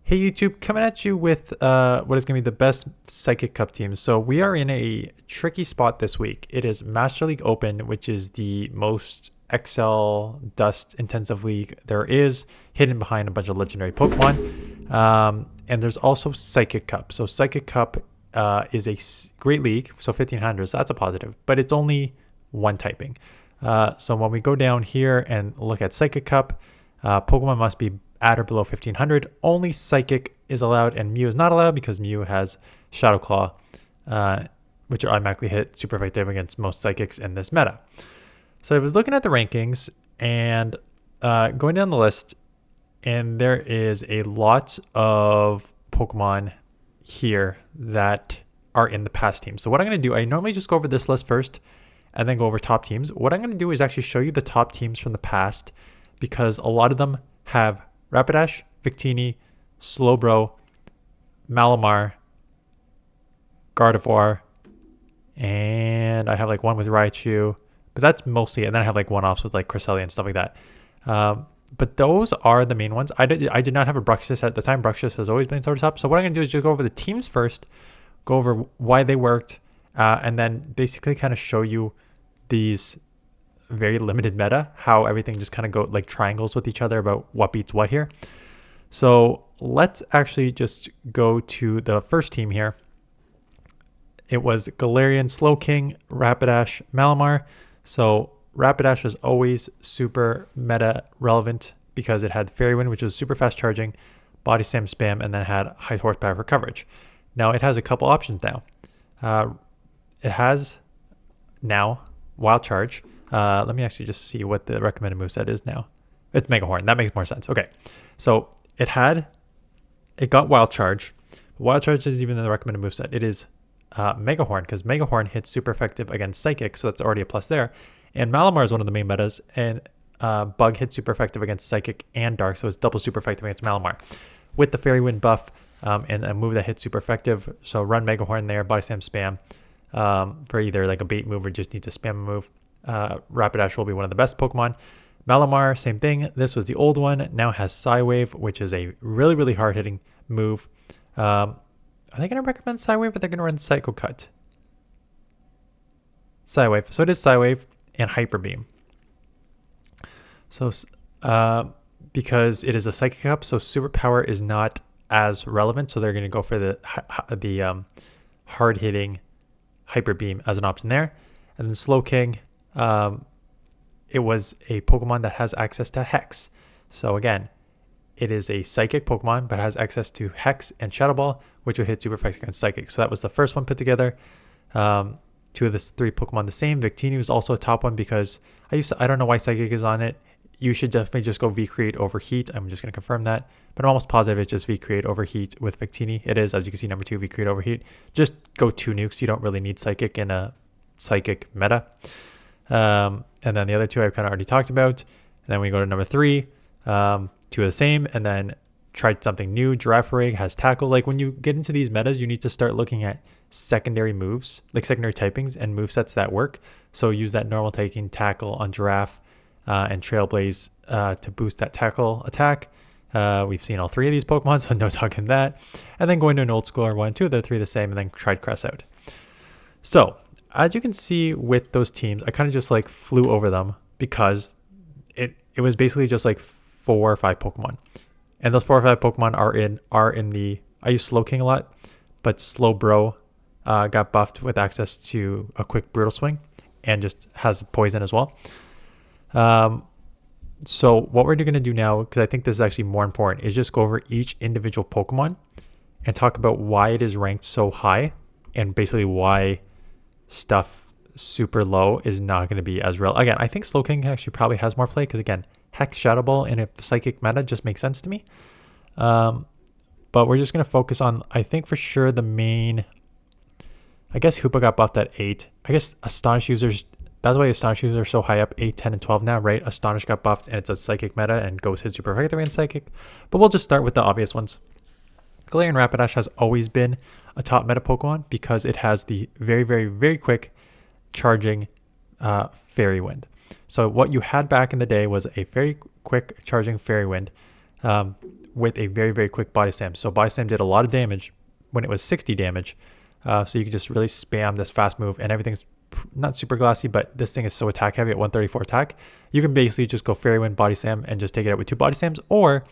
Hey YouTube, coming at you with what is going to be the best Psychic Cup teams. So we are in a tricky spot this week. It is Master League Open, which is the most XL dust intensive league there is, hidden behind a bunch of legendary Pokemon. And there's also Psychic Cup. So Psychic Cup is a great league, so 1500, so that's a positive, but it's only one typing. So when we go down here and look at Psychic Cup, Pokemon must be at or below 1500. Only Psychic is allowed and Mew is not allowed because Mew has Shadow Claw, which are automatically hit super effective against most Psychics in this meta. So I was looking at the rankings and going down the list, and there is a lot of Pokemon here that are in the past teams. So what I'm going to do, I normally just go over this list first and then go over top teams. What I'm going to do is actually show you the top teams from the past because a lot of them have Rapidash, Victini, Slowbro, Malamar, Gardevoir, and I have like one with Raichu, but that's mostly it. And then I have like one-offs with like Cresselia and stuff like that. But those are the main ones. I did not have a Bruxish at the time. Bruxish has always been towards top. So what I'm going to do is just go over the teams first, go over why they worked, and then basically kind of show you these very limited meta, how everything just kind of go like triangles with each other about what beats what here. So let's actually just go to the first team here. It was Galarian, Slowking, Rapidash, Malamar. So Rapidash was always super meta relevant because it had Fairy Wind, which was super fast charging, Body Slam spam, and then had high horsepower for coverage. Now it has a couple options now. It has now Wild Charge. Let me actually just see what the recommended moveset is now. It's Mega Horn. That makes more sense. Okay. So it got Wild Charge. Wild Charge is even in the recommended moveset. It is Mega Horn because Mega Horn hits super effective against Psychic, so that's already a plus there. And Malamar is one of the main metas, and Bug hits super effective against Psychic and Dark, so it's double super effective against Malamar. With the Fairy Wind buff and a move that hits super effective, so run Mega Horn there, Body Slam spam for either like a bait move or just need to spam a move. Rapidash will be one of the best Pokemon. Malamar, same thing. This was the old one. Now has Psywave, which is a really, really hard-hitting move. Are they going to recommend Psywave or they're going to run Psycho Cut? Psywave. So it is Psywave and Hyper Beam. So because it is a Psychic Cup, so Superpower is not as relevant. So they're going to go for the hard-hitting Hyper Beam as an option there. And then Slowking. It was a Pokemon that has access to Hex. So again, it is a Psychic Pokemon, but has access to Hex and Shadow Ball, which would hit super effective against Psychic. So that was the first one put together. Two of the three Pokemon the same. Victini was also a top one because I don't know why Psychic is on it. You should definitely just go V-Create over Heat. I'm just going to confirm that. But I'm almost positive it's just V-Create over Heat with Victini. It is, as you can see, number 2, V-Create over Heat. Just go 2 nukes. You don't really need Psychic in a Psychic meta. And then the other 2 I've kind of already talked about. And then we go to number 3, 2 of the same, and then tried something new. Girafarig has Tackle. Like when you get into these metas, you need to start looking at secondary moves, like secondary typings and movesets that work. So use that normal taking Tackle on Giraffe and Trailblaze to boost that Tackle attack. We've seen all 3 of these Pokemon, so no talking that. And then going to an old school or 1, 2 of the 3 the same, and then tried Cress out. So as you can see with those teams, I kind of just like flew over them because it was basically just like 4 or 5 Pokemon. And those 4 or 5 Pokemon are in the, I use Slowking a lot, but Slowbro got buffed with access to a quick Brutal Swing and just has poison as well. So what we're going to do now, because I think this is actually more important, is just go over each individual Pokemon and talk about why it is ranked so high and basically why stuff super low is not going to be as real. Again, I think Slowking actually probably has more play because again, Hex Shadow Ball in a Psychic meta just makes sense to me. But we're just going to focus on, I think for sure the main, I guess Hoopa got buffed at 8. I guess Astonish users, that's why Astonish users are so high up, 8, 10, and 12 now, right? Astonish got buffed and it's a Psychic meta and Ghost hits super effective in Psychic. But we'll just start with the obvious ones. Galarian Rapidash has always been a top meta Pokemon because it has the very, very, very quick charging Fairy Wind. So what you had back in the day was a very quick charging Fairy Wind with a very, very quick body slam. So body slam did a lot of damage when it was 60 damage. So you can just really spam this fast move, and everything's not super glassy, but this thing is so attack heavy at 134 attack. You can basically just go Fairy Wind, body slam, and just take it out with 2 body slams, or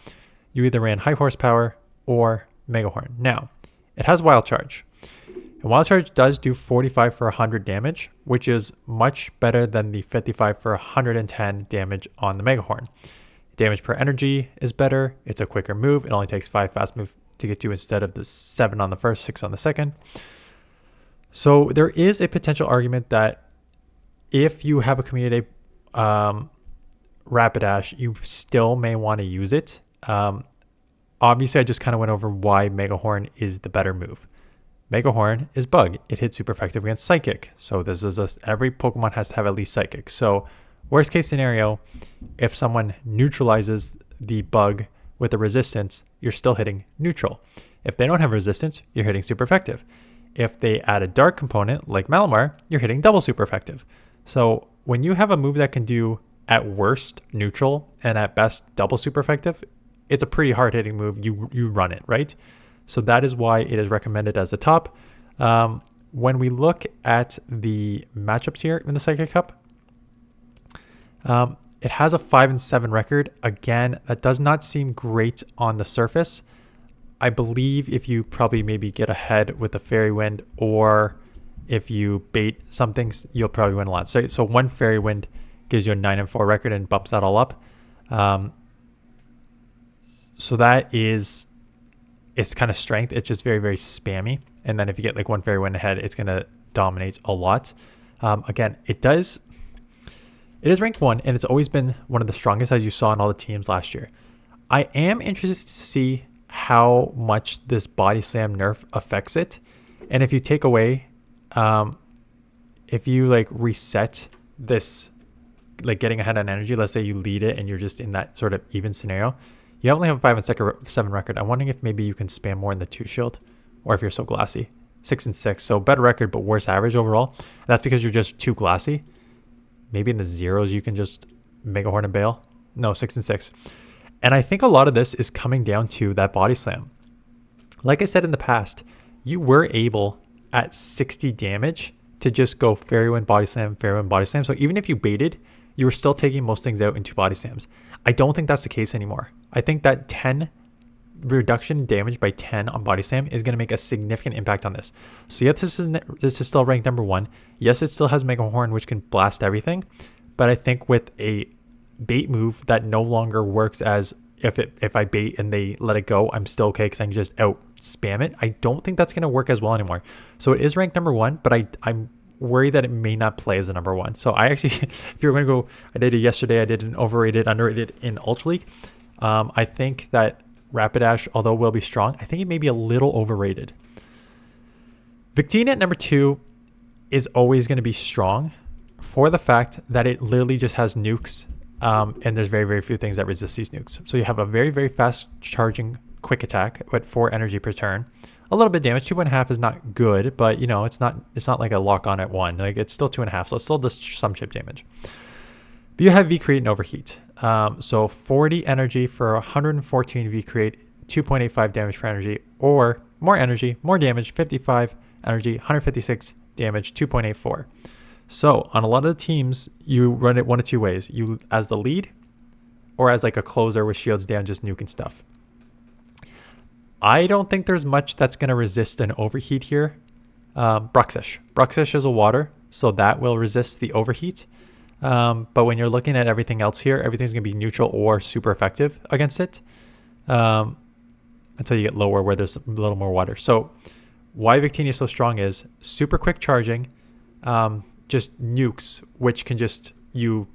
you either ran high horsepower or Mega Horn. Now, it has Wild Charge. And Wild Charge does do 45 for 100 damage, which is much better than the 55 for 110 damage on the Mega Horn. Damage per energy is better. It's a quicker move. It only takes 5 fast move to get to instead of the 7 on the first, 6 on the second. So there is a potential argument that if you have a Community Rapidash, you still may want to use it. Obviously, I just kind of went over why Mega Horn is the better move. Mega Horn is Bug. It hits super effective against Psychic. So this is every Pokemon has to have at least Psychic. So worst case scenario, if someone neutralizes the Bug with a resistance, you're still hitting neutral. If they don't have resistance, you're hitting super effective. If they add a dark component like Malamar, you're hitting double super effective. So when you have a move that can do at worst neutral and at best double super effective, it's a pretty hard hitting move. You run it, right? So that is why it is recommended as the top. When we look at the matchups here in the Psychic Cup, it has a 5-7 record. Again, that does not seem great on the surface. I believe if you probably maybe get ahead with the Fairy Wind, or if you bait something, you'll probably win a lot. So one Fairy Wind gives you a 9-4 record and bumps that all up. So that is its kind of strength. It's just very, very spammy. And then if you get like one Fairy Wind ahead, it's going to dominate a lot. Again, it is ranked 1, and it's always been one of the strongest, as you saw in all the teams last year. I am interested to see how much this body slam nerf affects it. And if you take away, if you like reset this, like getting ahead on energy, let's say you lead it and you're just in that sort of even scenario, you only have a 5-7 record. I'm wondering if maybe you can spam more in the 2 shield, or if you're so glassy. 6-6, so better record but worse average overall. That's because you're just too glassy. Maybe in the 0s you can just Mega Horn and bail. No, 6-6. And I think a lot of this is coming down to that body slam. Like I said in the past, you were able at 60 damage to just go Fairy Wind, body slam, Fairy Wind, body slam. So even if you baited, you were still taking most things out in 2 body slams. I don't think that's the case anymore. I think that 10 reduction in damage by 10 on body slam is going to make a significant impact on this. So yes, this is still ranked number 1. Yes, it still has Mega Horn, which can blast everything. But I think with a bait move that no longer works as if I bait and they let it go, I'm still okay because I can just out spam it. I don't think that's going to work as well anymore. So it is ranked number 1, but I'm worried that it may not play as a number 1. So I actually, if you're going to go, I did it yesterday. I did an overrated, underrated in Ultra League. I think that Rapidash, although will be strong, I think it may be a little overrated. Victini at number 2 is always going to be strong for the fact that it literally just has nukes, and there's very, very few things that resist these nukes. So you have a very, very fast charging quick attack at 4 energy per turn. A little bit of damage. 2.5 is not good, but you know, it's not like a lock on at 1. Like it's still 2.5, so it's still just some chip damage. But you have V-Create and Overheat. So 40 energy for 114 V-Create, 2.85 damage per energy, or more energy, more damage, 55 energy, 156 damage, 2.84. So on a lot of the teams, you run it one of 2 ways. You as the lead, or as like a closer with shields down, just nuking stuff. I don't think there's much that's going to resist an overheat here. Bruxish. Bruxish is a water, so that will resist the overheat. But when you're looking at everything else here, everything's going to be neutral or super effective against it, until you get lower where there's a little more water. So why Victini is so strong is super quick charging, just nukes, which can just you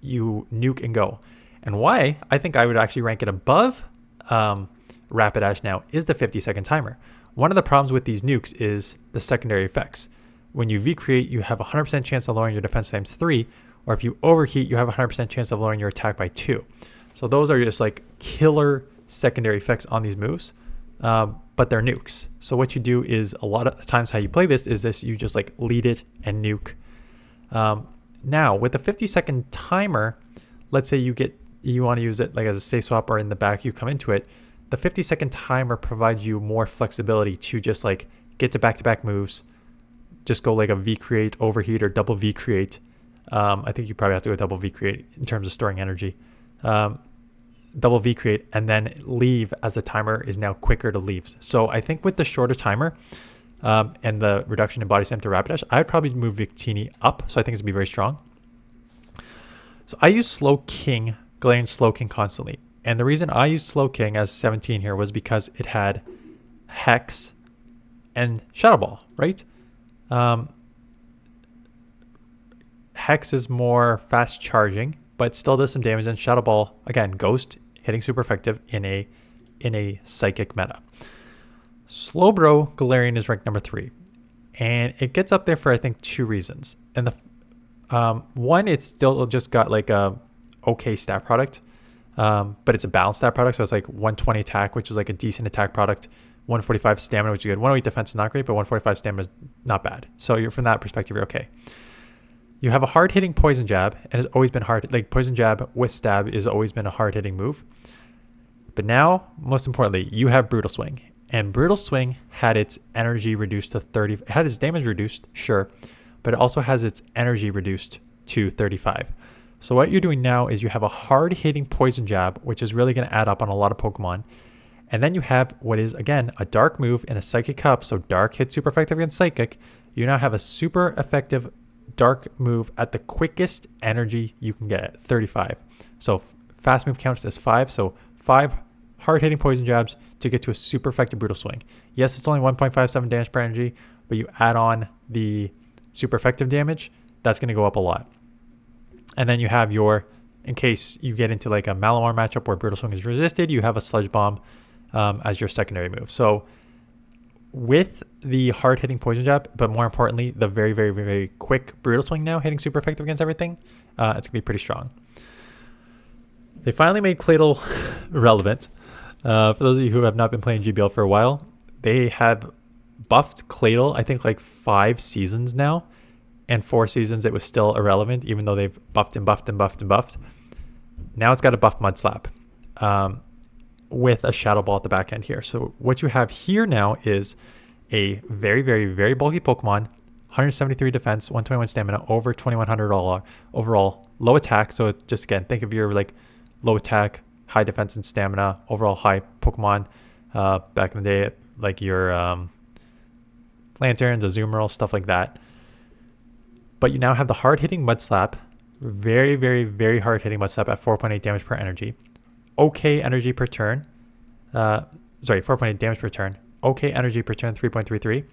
nuke and go. And why I think I would actually rank it above Rapidash now is the 50-second timer. One of the problems with these nukes is the secondary effects. When you V-Create, you have a 100% chance of lowering your defense times 3, or if you overheat, you have a 100% chance of lowering your attack by 2. So those are just like killer secondary effects on these moves, but they're nukes. So what you do is, a lot of times how you play this is you just like lead it and nuke. Now with the 50-second timer, let's say you get you want to use it like as a safe swap or in the back you come into it, the 50-second timer provides you more flexibility to just like get to back-to-back moves, just go like a V create, overheat, or double V create. I think you probably have to go double V create in terms of storing energy. Double V create and then leave as the timer is now quicker to leave. So I think with the shorter timer and the reduction in body slam to Rapidash, I'd probably move Victini up. So I think it's going to be very strong. So I use Slowking, Galarian Slowking constantly. And the reason I used Slowking as 17 here was because it had Hex and Shadow Ball, right? Hex is more fast charging, but still does some damage. And Shadow Ball, again, Ghost, hitting super effective in a psychic meta. Slowbro Galarian is ranked number 3. And it gets up there for, I think, 2 reasons. And the one, it's still just got like a okay stat product, but it's a balanced stat product. So it's like 120 attack, which is like a decent attack product. 145 stamina, which is good. 108 defense is not great, but 145 stamina is not bad. So you're from that perspective, you're okay. You have a hard-hitting Poison Jab, and it's always been hard. Like Poison Jab with Stab has always been a hard-hitting move. But now, most importantly, you have Brutal Swing. And Brutal Swing had its energy reduced to 30. It had its damage reduced, sure, but it also has its energy reduced to 35. So what you're doing now is you have a hard-hitting Poison Jab, which is really going to add up on a lot of Pokemon. And then you have what is, again, a Dark move and a Psychic Cup. So Dark hits super effective against Psychic. You now have a super effective Dark move at the quickest energy you can get, 35. So fast move counts as 5. So 5 hard-hitting Poison Jabs to get to a super effective Brutal Swing. Yes, it's only 1.57 damage per energy, but you add on the super effective damage, that's going to go up a lot. And then you have your, in case you get into like a Malamar matchup where Brutal Swing is resisted, you have a Sludge Bomb as your secondary move. So with the hard-hitting Poison Jab, but more importantly, the very, very, very quick Brutal Swing now hitting super effective against everything, it's going to be pretty strong. They finally made Claydol relevant. For those of you who have not been playing GBL for a while, they have buffed Claydol, I think like 5 seasons now, and 4 seasons it was still irrelevant, even though they've buffed and buffed and buffed and buffed. Now it's got a buff Mud Slap with a Shadow Ball at the back end here. So what you have here now is a very, very, very bulky Pokemon, 173 defense, 121 stamina, over 2100 overall, low attack. So just again, think of your like low attack, high defense and stamina, overall high Pokemon back in the day, like your Lanturns, Azumarill, stuff like that. But you now have the hard-hitting Mud Slap, very, very, very hard-hitting Mud Slap at 4.8 damage per energy. Okay energy per turn. 4.8 damage per turn. Okay energy per turn, 3.33.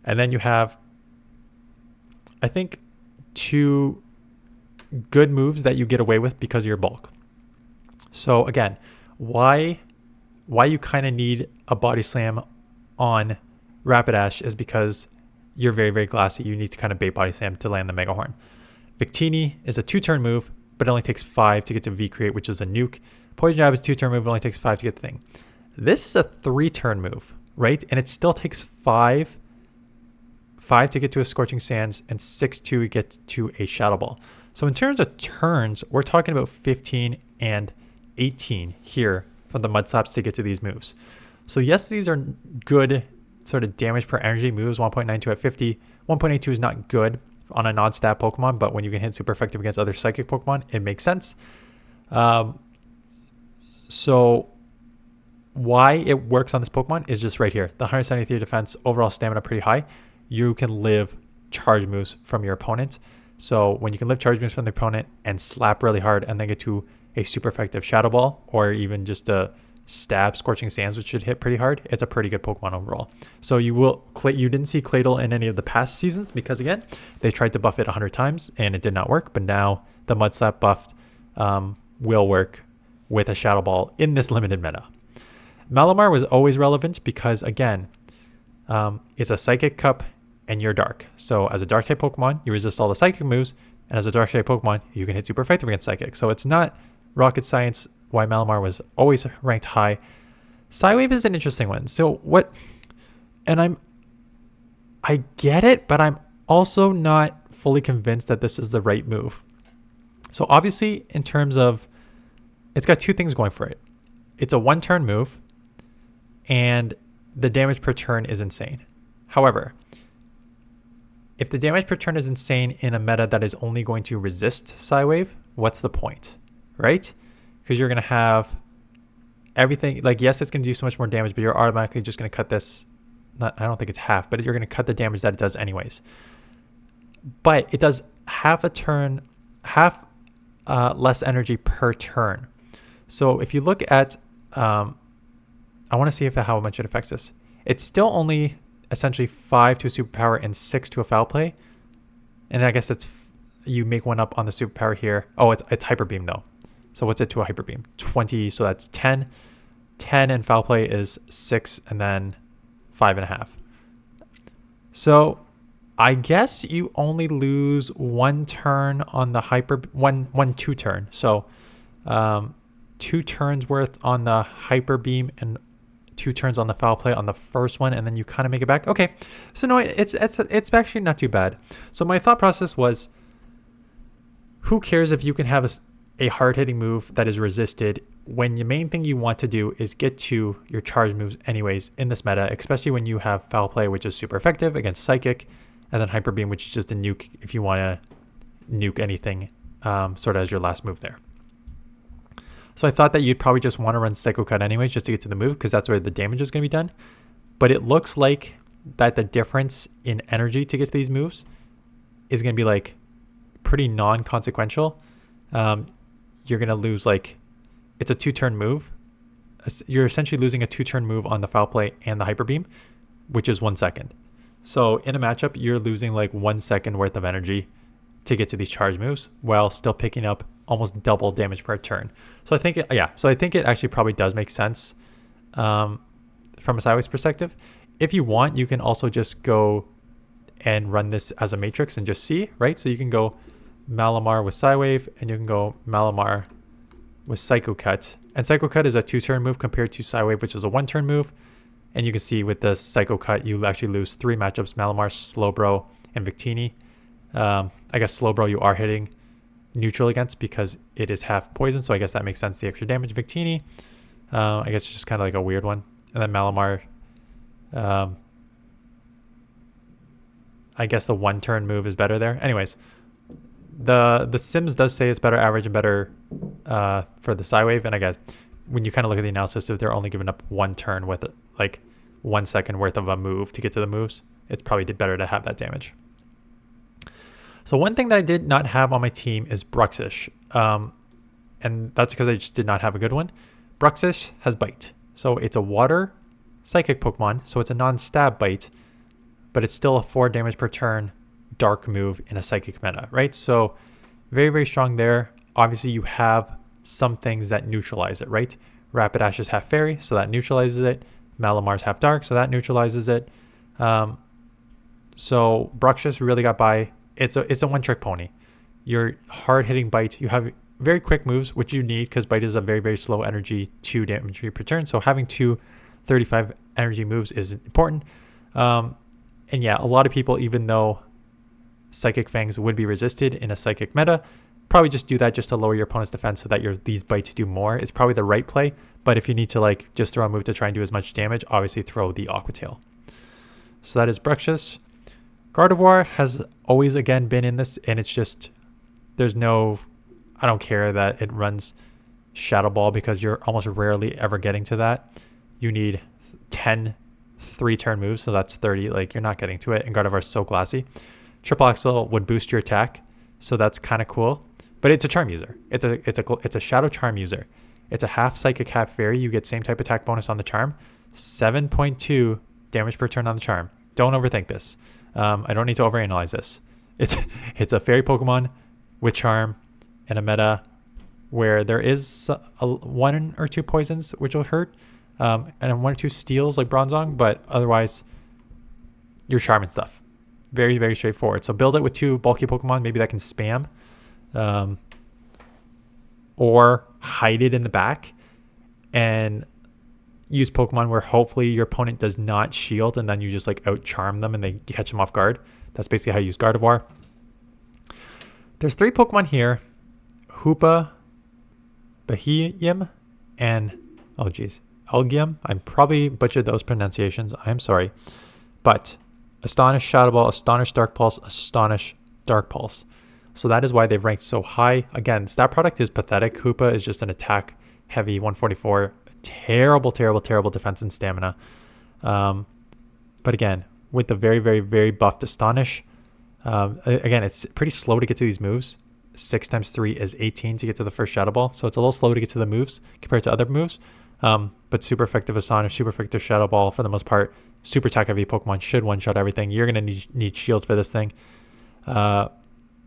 And then you have, I think, 2 good moves that you get away with because of your bulk. So again, why you kind of need a Body Slam on Rapidash is because you're very, very glassy. You need to kind of bait Body Slam to land the Mega Horn. Victini is a 2-turn move, but it only takes 5 to get to V-Create, which is a nuke. Poison Jab is a 2-turn move, it only takes 5 to get the thing. This is a 3-turn move, right? And it still takes 5 to get to a Scorching Sands and 6 to get to a Shadow Ball. So in terms of turns, we're talking about 15 and 18 here from the Mud Slaps to get to these moves. So yes, these are good sort of damage per energy moves, 1.92 at 50. 1.82 is not good on a non-stat Pokemon, but when you can hit super effective against other Psychic Pokemon, it makes sense. So why it works on this Pokemon is just right here. The 173 defense, overall stamina pretty high. You can live charge moves from your opponent. So when you can live charge moves from the opponent and slap really hard and then get to a super effective Shadow Ball or even just a stab Scorching Sands, which should hit pretty hard, it's a pretty good Pokemon overall. So you didn't see Claydol in any of the past seasons because again, they tried to buff it 100 times and it did not work. But now the Mud Slap buffed will work with a Shadow Ball in this limited meta. Malamar was always relevant because again, it's a Psychic Cup and you're Dark. So as a Dark type Pokemon, you resist all the Psychic moves, and as a Dark type Pokemon, you can hit super effective against Psychic. So it's not rocket science why Malamar was always ranked high. Psywave is an interesting one. So what, and I get it, but I'm also not fully convinced that this is the right move. So obviously in terms of it's got two things going for it. It's a 1-turn move, and the damage per turn is insane. However, if the damage per turn is insane in a meta that is only going to resist Psywave, what's the point, right? Because you're going to have everything, like, yes, it's going to do so much more damage, but you're automatically just going to cut this. I don't think it's half, but you're going to cut the damage that it does anyways. But it does half less energy per turn. So if you look at, I want to see how much it affects this. It's still only essentially 5 to a superpower and 6 to a foul play. And I guess you make one up on the superpower here. Oh, it's hyper beam though. So what's it to a hyper beam? 20, so that's 10. 10 and foul play is 6 and then 5.5. So I guess you only lose 1 turn on the one 2 turn. So 2 turns worth on the hyper beam and 2 turns on the foul play on the first one, and then you kind of make it back. Okay, so no, it's actually not too bad. So my thought process was, who cares if you can have a hard-hitting move that is resisted when the main thing you want to do is get to your charge moves anyways in this meta, especially when you have foul play, which is super effective against psychic, and then hyper beam, which is just a nuke if you want to nuke anything, sort of as your last move there. So I thought that you'd probably just want to run Psycho Cut anyways, just to get to the move, because that's where the damage is going to be done. But it looks like that the difference in energy to get to these moves is going to be like pretty non-consequential. You're going to lose, like, it's a 2-turn move. You're essentially losing a 2-turn move on the foul play and the hyper beam, which is 1 second. So in a matchup, you're losing like 1 second worth of energy to get to these charge moves while still picking up almost double damage per turn. So I think it actually probably does make sense from a Psywave's perspective. If you want, you can also just go and run this as a matrix and just see, right? So you can go Malamar with Psywave, and you can go Malamar with Psycho Cut. And Psycho Cut is a 2-turn move compared to Psywave, which is a 1-turn move. And you can see with the Psycho Cut, you actually lose 3 matchups: Malamar, Slowbro, and Victini. I guess Slowbro you are hitting neutral against because it is half poison, so I guess that makes sense, the extra damage. Victini, I guess it's just kind of like a weird one. And then Malamar, I guess the 1-turn move is better there. Anyways, the Sims does say it's better average and better for the Psywave, and I guess when you kind of look at the analysis, if they're only giving up 1 turn with like 1 second worth of a move to get to the moves, it's probably better to have that damage. So one thing that I did not have on my team is Bruxish, and that's because I just did not have a good one. Bruxish has Bite, so it's a water psychic Pokemon, so it's a non-stab bite, but it's still a 4 damage per turn dark move in a psychic meta, right? So very, very strong there. Obviously you have some things that neutralize it, right? Rapidash is half fairy, so that neutralizes it. Malamar's half dark, so that neutralizes it. So Bruxish really got by. It's a one-trick pony. Your hard-hitting Bite, you have very quick moves, which you need because Bite is a very, very slow energy 2 damage per turn. So having 2 35 energy moves is important. And yeah, a lot of people, even though Psychic Fangs would be resisted in a Psychic meta, probably just do that just to lower your opponent's defense so that these bites do more. It's probably the right play, but if you need to like just throw a move to try and do as much damage, obviously throw the Aqua Tail. So that is Bruxish. Gardevoir has always again been in this, and it's just I don't care that it runs Shadow Ball because you're almost rarely ever getting to that. You need 10 3-turn moves, so that's 30. Like, you're not getting to it, and Gardevoir is so glassy. Triple Axle would boost your attack, so that's kind of cool. But it's a charm user. It's a shadow charm user. It's a half psychic, half fairy. You get same type attack bonus on the charm. 7.2 damage per turn on the charm. Don't overthink this. I don't need to overanalyze this. It's a fairy Pokemon with charm in a meta where there is 1 or 2 poisons which will hurt, and 1 or 2 steals like Bronzong, but otherwise your charm and stuff. Very, very straightforward. So build it with 2 bulky Pokemon, maybe that can spam, or hide it in the back and use Pokemon where hopefully your opponent does not shield, and then you just like out charm them and they catch them off guard. That's basically how you use Gardevoir. There's 3 Pokemon here: Hoopa, Behium and, oh geez, Elgium. I probably butchered those pronunciations. I'm sorry. But Astonish Shadow Ball, Astonish Dark Pulse, Astonish Dark Pulse. So that is why they've ranked so high. Again, stat product is pathetic. Hoopa is just an attack heavy 144. Terrible, terrible, terrible defense and stamina. But again, with the very, very, very buffed Astonish, again, it's pretty slow to get to these moves. 6 times 3 is 18 to get to the first Shadow Ball. So it's a little slow to get to the moves compared to other moves. But super effective Astonish, super effective Shadow Ball for the most part. Super attack heavy Pokemon should one-shot everything. You're going to need shield for this thing.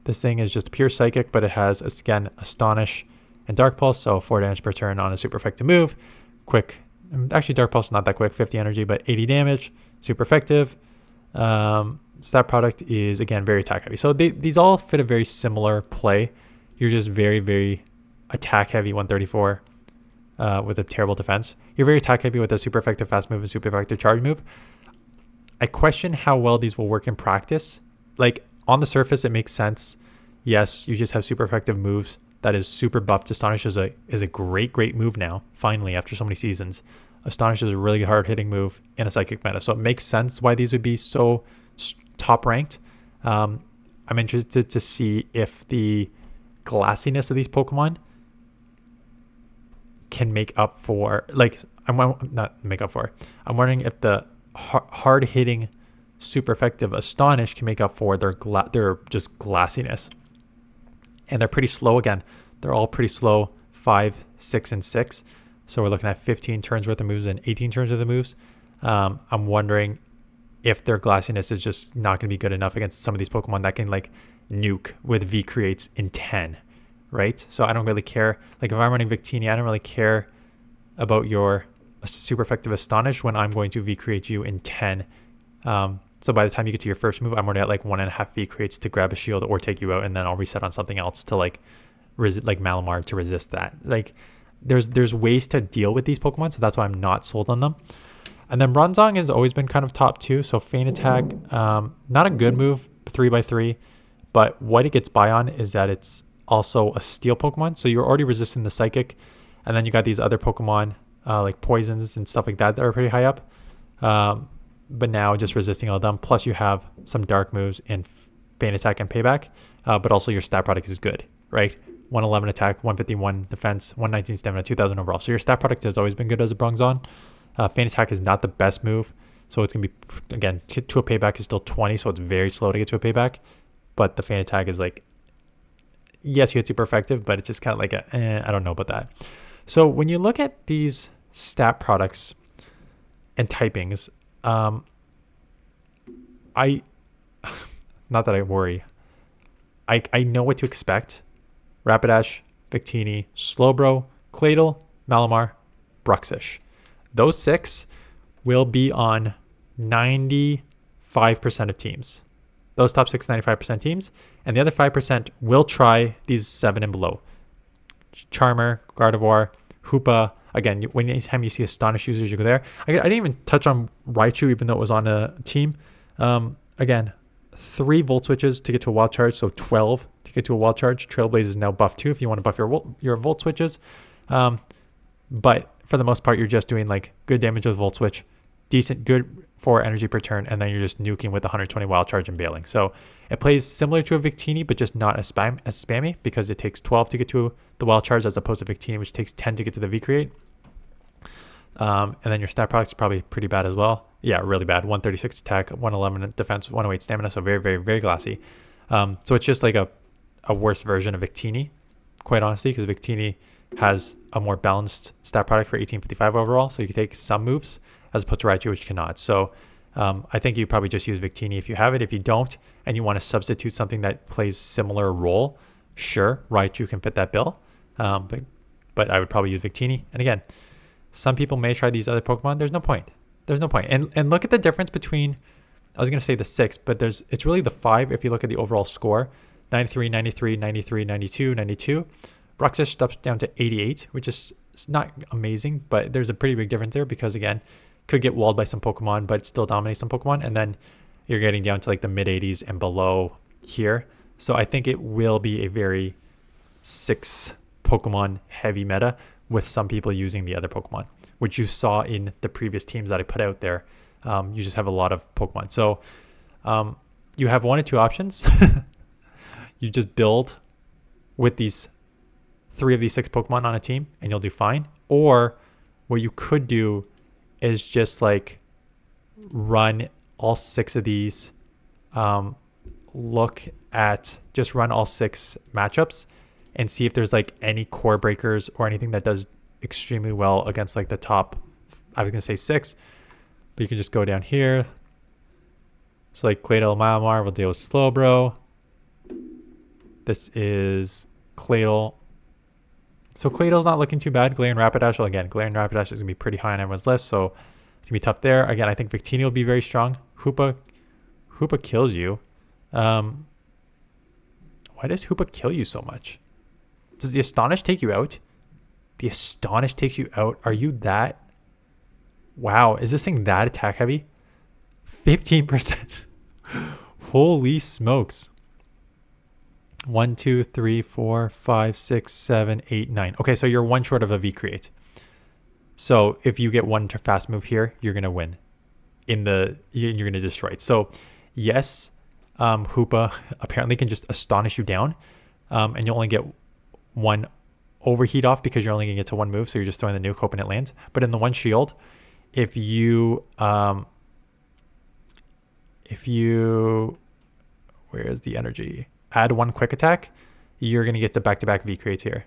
This thing is just pure psychic, but it has, again, Astonish and Dark Pulse. So 4 damage per turn on a super effective move. Quick. Actually, Dark Pulse is not that quick. 50 energy, but 80 damage. Super effective. Stat product is, again, very attack heavy. So these all fit a very similar play. You're just very, very attack heavy 134 with a terrible defense. You're very attack heavy with a super effective fast move and super effective charge move. I question how well these will work in practice. Like, on the surface, it makes sense. Yes, you just have super effective moves. That is super buffed. Astonish is a great, great move now, finally, after so many seasons. Astonish is a really hard-hitting move in a Psychic meta. So it makes sense why these would be so top-ranked. I'm interested to see if the glassiness of these Pokemon can make up for... I'm wondering if the hard-hitting, super effective Astonish can make up for their just glassiness. And they're pretty slow again. They're all pretty slow, 5, 6, and 6. So we're looking at 15 turns worth of moves and 18 turns worth of moves. I'm wondering if their glassiness is just not going to be good enough against some of these Pokemon that can nuke with V creates in 10, right? So I don't really care. Like if I'm running Victini, I don't really care about your super effective Astonish when I'm going to V create you in 10. So by the time you get to your first move, I'm already at 1.5 V creates to grab a shield or take you out, and then I'll reset on something else to like Malamar to resist that. There's ways to deal with these Pokemon, so that's why I'm not sold on them. And then Bronzong has always been kind of top 2, so Feint Attack, not a good move, 3x3, but what it gets by on is that it's also a Steel Pokemon, so you're already resisting the Psychic, and then you got these other Pokemon like Poisons and stuff like that are pretty high up. But now just resisting all of them. Plus you have some dark moves in Feint Attack and Payback, but also your stat product is good, right? 111 attack, 151 defense, 119 stamina, 2000 overall. So your stat product has always been good as a Bronzong. Feint Attack is not the best move. So it's going to be, again, to a Payback is still 20, so it's very slow to get to a Payback. But the Feint Attack is yes, it's super effective, but it's just kind of I don't know about that. So when you look at these stat products and typings, not that I worry. I know what to expect. Rapidash, Victini, Slowbro, Claydol, Malamar, Bruxish. Those 6 will be on 95% of teams. Those top 6, 95% teams. And the other 5% will try these 7 and below. Charmer, Gardevoir, Hoopa. Again, anytime you see Astonish users, you go there. I didn't even touch on Raichu, even though it was on a team. Again, 3 Volt Switches to get to a Wild Charge, so 12 to get to a Wild Charge. Trailblaze is now buffed too if you want to buff your Volt Switches. But for the most part, you're just doing good damage with Volt Switch, decent, good for energy per turn, and then you're just nuking with 120 Wild Charge and bailing. So it plays similar to a Victini, but just not as spammy because it takes 12 to get to the Wild Charge as opposed to Victini, which takes 10 to get to the V Create. And then your stat product is probably pretty bad as well. Yeah, really bad. 136 attack, 111 defense, 108 stamina, so very, very, very glassy. So it's just a worse version of Victini, quite honestly, because Victini has a more balanced stat product for 1855 overall, so you can take some moves as opposed to Raichu, which cannot. So I think you probably just use Victini if you have it. If you don't, and you want to substitute something that plays similar role, sure, Raichu can fit that bill. But I would probably use Victini. And again, some people may try these other Pokemon. There's no point. And look at the difference between, I was going to say the 6, but it's really the 5 if you look at the overall score. 93, 93, 93, 92, 92. Bruxish steps down to 88, which is not amazing, but there's a pretty big difference there because, again, could get walled by some Pokemon, but still dominates some Pokemon. And then you're getting down to the mid 80s and below here. So I think it will be a very 6 Pokemon heavy meta with some people using the other Pokemon, which you saw in the previous teams that I put out there. You just have a lot of Pokemon. So you have one or two options. You just build with these 3 of these 6 Pokemon on a team and you'll do fine. Or what you could do is just like run all 6 of these, just run all 6 matchups and see if there's like any core breakers or anything that does extremely well against like the top, I was gonna say 6, but you can just go down here. So like Claydol Malamar will deal with Slowbro. This is Claydol. So Claydol's not looking too bad. Galarian Rapidash, well, again, Galarian Rapidash is gonna be pretty high on everyone's list, so it's gonna be tough there. Again, I think Victini will be very strong. Hoopa kills you. Why does Hoopa kill you so much? Does the Astonish take you out? The Astonish takes you out. Are you that? Wow, is this thing that attack heavy? 15%. Holy smokes. 1, 2, 3, 4, 5, 6, 7, 8, 9. Okay, so you're 1 short of a V create. So if you get 1 fast move here, you're gonna win. You're gonna destroy it. So yes, Hoopa apparently can just Astonish you down, and you'll only get 1 overheat off because you're only gonna get to 1 move. So you're just throwing the nuke, hoping it lands. But in the 1 shield, if you where is the energy? Add 1 quick attack, you're going to get the back-to-back V creates here.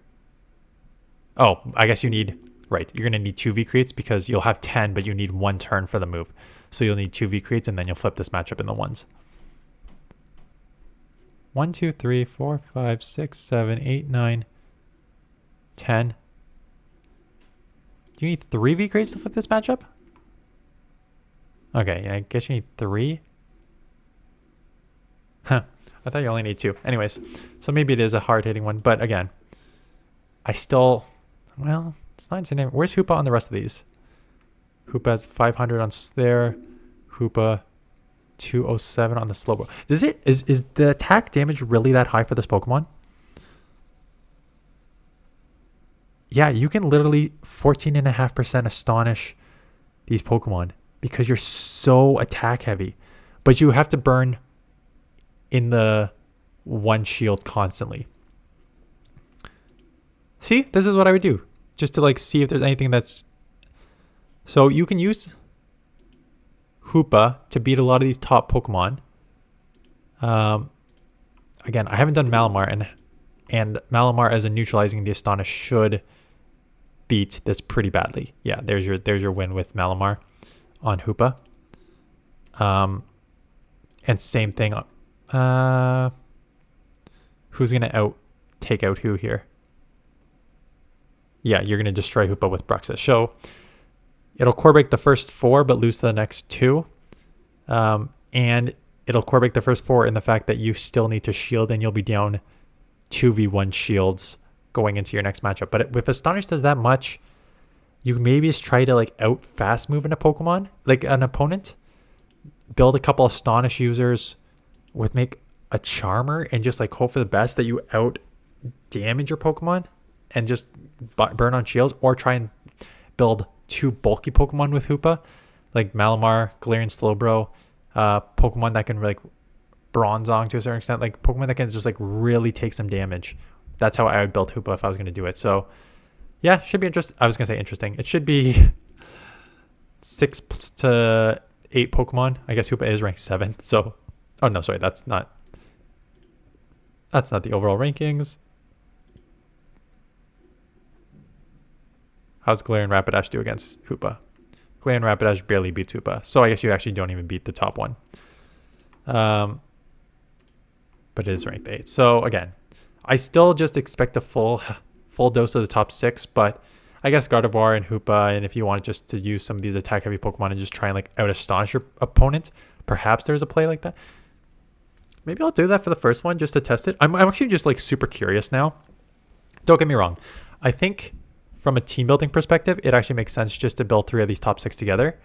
Oh, I guess you're going to need 2 V creates because you'll have 10, but you need 1 turn for the move. So you'll need 2 V creates and then you'll flip this matchup in the 1s. 1, 2, 3, 4, 5, 6, 7, 8, 9, 10. Do you need 3 V creates to flip this matchup? Okay, I guess you need 3. Huh. I thought you only need 2. Anyways, so maybe it is a hard-hitting one. But again, it's not insane. Where's Hoopa on the rest of these? Hoopa has 500 on there. Hoopa 207 on the Slowbro. Is the attack damage really that high for this Pokemon? Yeah, you can literally 14.5% Astonish these Pokemon because you're so attack heavy. But you have to burn in the 1 shield constantly. See, this is what I would do just to like see if there's anything that's. So you can use Hoopa to beat a lot of these top Pokemon. Again, I haven't done Malamar, and Malamar as a neutralizing the Astonish should beat this pretty badly. Yeah, there's your win with Malamar on Hoopa. And same thing. Who's gonna take out who here? Yeah, you're gonna destroy Hoopa with Bruxas. So it'll core break the first 4, but lose to the next 2. And it'll core break the first 4 in the fact that you still need to shield, and you'll be down 2v1 shields going into your next matchup. But if Astonish does that much, you maybe just try to like out fast move in a Pokemon, like an opponent. Build a couple Astonish users with make a Charmer and just like hope for the best that you out damage your Pokemon and just burn on shields, or try and build 2 bulky Pokemon with Hoopa, like Malamar, Galarian Slowbro, Pokemon that can like Bronzong to a certain extent, like Pokemon that can just like really take some damage. That's how I would build Hoopa if I was going to do it. So yeah, should be interesting. I was going to say interesting. It should be 6 to 8 Pokemon. I guess Hoopa is ranked 7th. So, oh no, sorry, that's not the overall rankings. How's Galarian Rapidash do against Hoopa? Galarian Rapidash barely beats Hoopa. So I guess you actually don't even beat the top one. But it is ranked 8. So again, I still just expect a full dose of the top 6, but I guess Gardevoir and Hoopa, and if you want just to use some of these attack heavy Pokemon and just try and like out astonish your opponent, perhaps there's a play like that. Maybe I'll do that for the first one just to test it. I'm actually just like super curious now. Don't get me wrong. I think from a team building perspective, it actually makes sense just to build 3 of these top 6 together.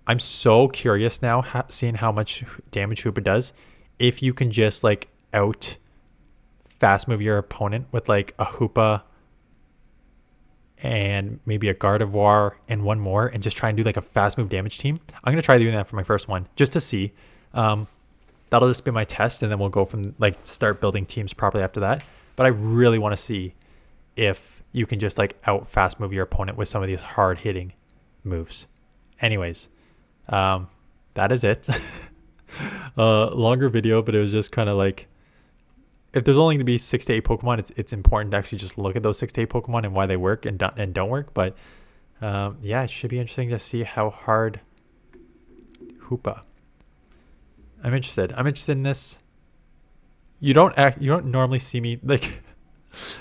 I'm so curious now seeing how much damage Hoopa does if you can just like out fast move your opponent with like a Hoopa and maybe a Gardevoir and one more, and just try and do like a fast move damage team. I'm gonna try doing that for my first one just to see. That'll just be my test, and then we'll go from like start building teams properly after that. But I really want to see if you can just like out fast move your opponent with some of these hard hitting moves. Anyways, that is it. Longer video, but it was just kind of like, if there's only going to be 6 to 8 Pokemon, it's important to actually just look at those 6 to 8 Pokemon and why they work and don't work. But yeah, it should be interesting to see how hard Hoopa. I'm interested in this. You don't normally see me like.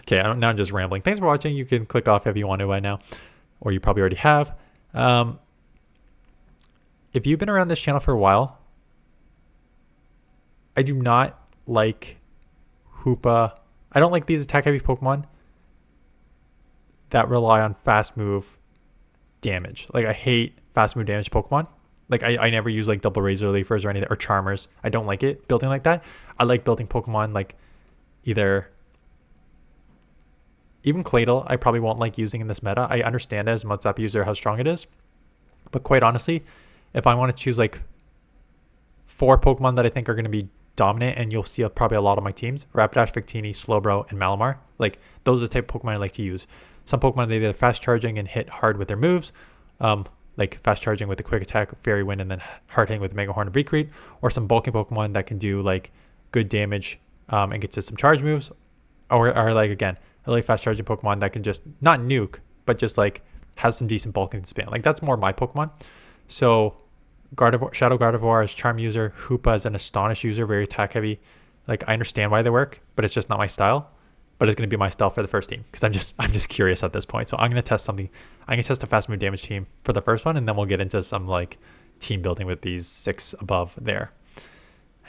Okay, now I'm just rambling. Thanks for watching. You can click off if you want to right now, or you probably already have. If you've been around this channel for a while, I do not like Hoopa. I don't like these attack heavy Pokemon that rely on fast move damage. Like, I hate fast move damage Pokemon. Like, I never use like double Razor Leafers or anything, or Charmers. I don't like it building like that. I like building Pokemon like either, even Claydol, I probably won't like using in this meta. I understand as a Mud-Sap user how strong it is. But quite honestly, if I want to choose like 4 Pokemon that I think are going to be dominant, and you'll see probably a lot of my teams, Rapidash, Victini, Slowbro, and Malamar. Like, those are the type of Pokemon I like to use. Some Pokemon, they either fast charging and hit hard with their moves, like fast charging with a quick attack, Fairy Wind, and then hard hitting with Mega Horn and V-Creep, or some bulking Pokemon that can do like good damage and get to some charge moves, or like, again, a really fast charging Pokemon that can just not nuke, but just like has some decent bulking span. Like, that's more my Pokemon. So Gardevoir, Shadow Gardevoir is Charm user, Hoopa is an Astonish user, very attack heavy. Like, I understand why they work, but it's just not my style. But it's going to be my style for the first team, because I'm just curious at this point. So I'm going to test something. I'm going to test a fast move damage team for the first one, and then we'll get into some like team building with these 6 above there.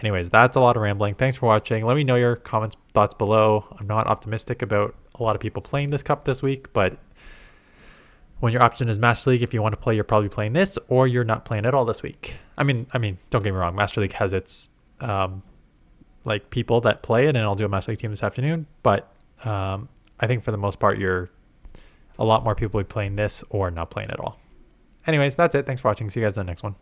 Anyways, that's a lot of rambling. Thanks for watching. Let me know your comments, thoughts below. I'm not optimistic about a lot of people playing this cup this week, but when your option is Master League, if you want to play, you're probably playing this, or you're not playing at all this week. I mean, don't get me wrong. Master League has its like people that play it, and I'll do a Master League team this afternoon. But I think for the most part, a lot more people will be playing this or not playing at all. Anyways, that's it. Thanks for watching. See you guys in the next one.